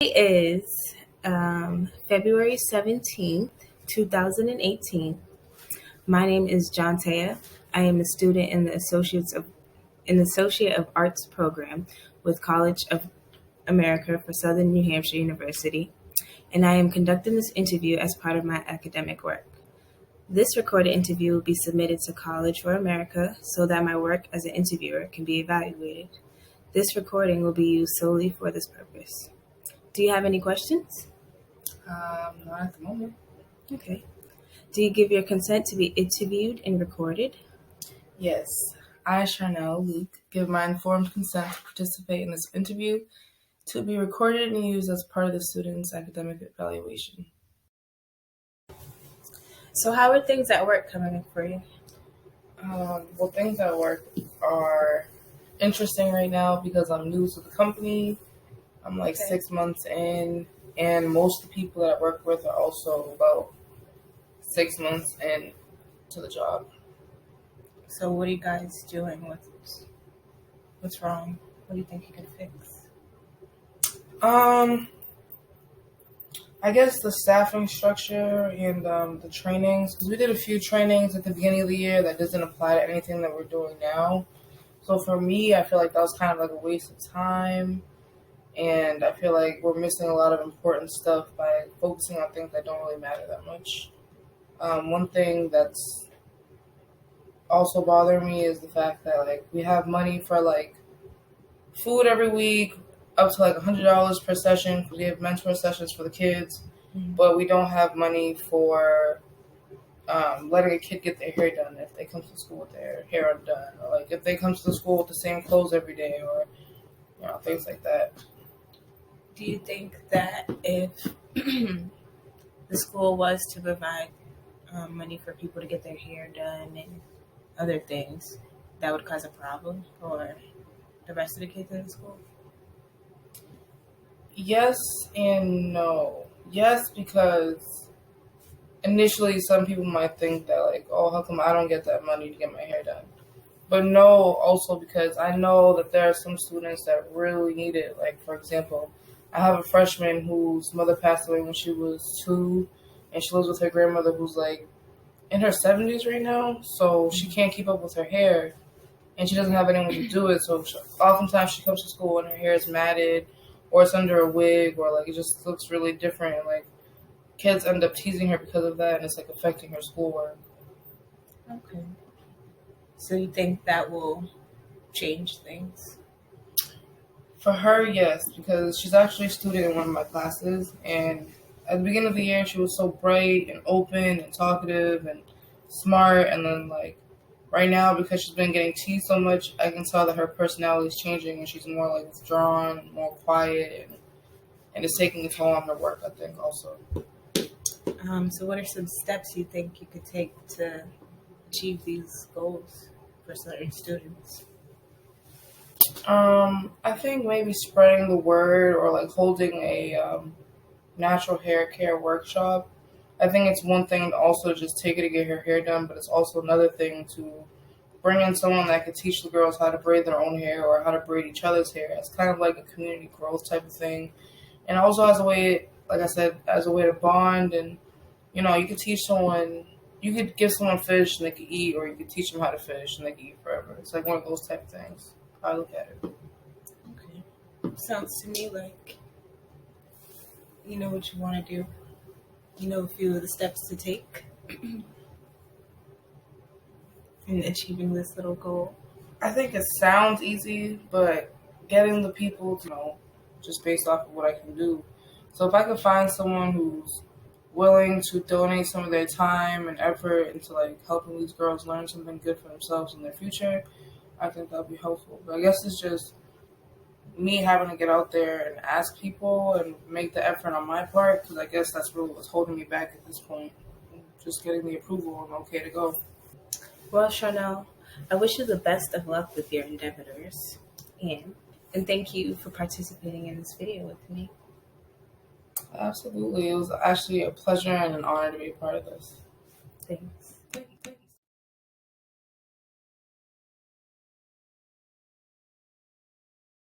It is February 17th, 2018. My name is Jontea. I am a student in the Associate of Arts program with College of America for Southern New Hampshire University, and I am conducting this interview as part of my academic work. This recorded interview will be submitted to College for America so that my work as an interviewer can be evaluated. This recording will be used solely for this purpose. Do you have any questions? Not at the moment. Okay. Do you give your consent to be interviewed and recorded? Yes. I, Charnel Luke, give my informed consent to participate in this interview to be recorded and used as part of the student's academic evaluation. So how are things at work coming up for you? Things at work are interesting right now because I'm new to the company. I'm 6 months in, and most of the people that I work with are also about 6 months in to the job. So what are you guys doing? What's wrong? What do you think you can fix? I guess the staffing structure and the trainings. Because we did a few trainings at the beginning of the year that doesn't apply to anything that we're doing now. So for me, I feel like that was kind of like a waste of time. And I feel like we're missing a lot of important stuff by focusing on things that don't really matter that much. One thing that's also bothering me is the fact that we have money for food every week, up to $100 per session because we have mentor sessions for the kids, but we don't have money for letting a kid get their hair done if they come to school with their hair undone, or if they come to the school with the same clothes every day, or things like that. Do you think that if the school was to provide money for people to get their hair done and other things, that would cause a problem for the rest of the kids in the school? Yes and no. Yes, because initially some people might think that how come I don't get that money to get my hair done? But no, also because I know that there are some students that really need it. For example, I have a freshman whose mother passed away when she was 2, and she lives with her grandmother who's in her 70s right now, so she can't keep up with her hair, and she doesn't have anyone to do it, so oftentimes she comes to school and her hair is matted, or it's under a wig, or it just looks really different, and kids end up teasing her because of that, and it's affecting her schoolwork. Okay. So you think that will change things? For her, yes, because she's actually a student in one of my classes, and at the beginning of the year, she was so bright and open and talkative and smart, and then right now, because she's been getting teased so much, I can tell that her personality is changing, and she's more withdrawn, more quiet, and it's taking a toll on her work, I think, also. So what are some steps you think you could take to achieve these goals for certain students? I think maybe spreading the word, or holding a natural hair care workshop. I think it's one thing to also just take her to get her hair done, but it's also another thing to bring in someone that could teach the girls how to braid their own hair or how to braid each other's hair. It's kind of like a community growth type of thing. And also as a way, like I said, as a way to bond, and you could teach someone, you could give someone fish and they could eat, or you could teach them how to fish and they could eat forever. It's one of those type of things. I look at it. Okay. Sounds to me like you know what you want to do. You know a few of the steps to take in achieving this little goal. I think it sounds easy, but getting the people to know just based off of what I can do. So if I could find someone who's willing to donate some of their time and effort into helping these girls learn something good for themselves in their future, I think that would be helpful. But I guess it's just me having to get out there and ask people and make the effort on my part, because I guess that's really what's holding me back at this point. Just getting the approval and okay to go. Well, Charnel, I wish you the best of luck with your endeavors, and thank you for participating in this video with me. Absolutely. It was actually a pleasure and an honor to be a part of this. Thanks.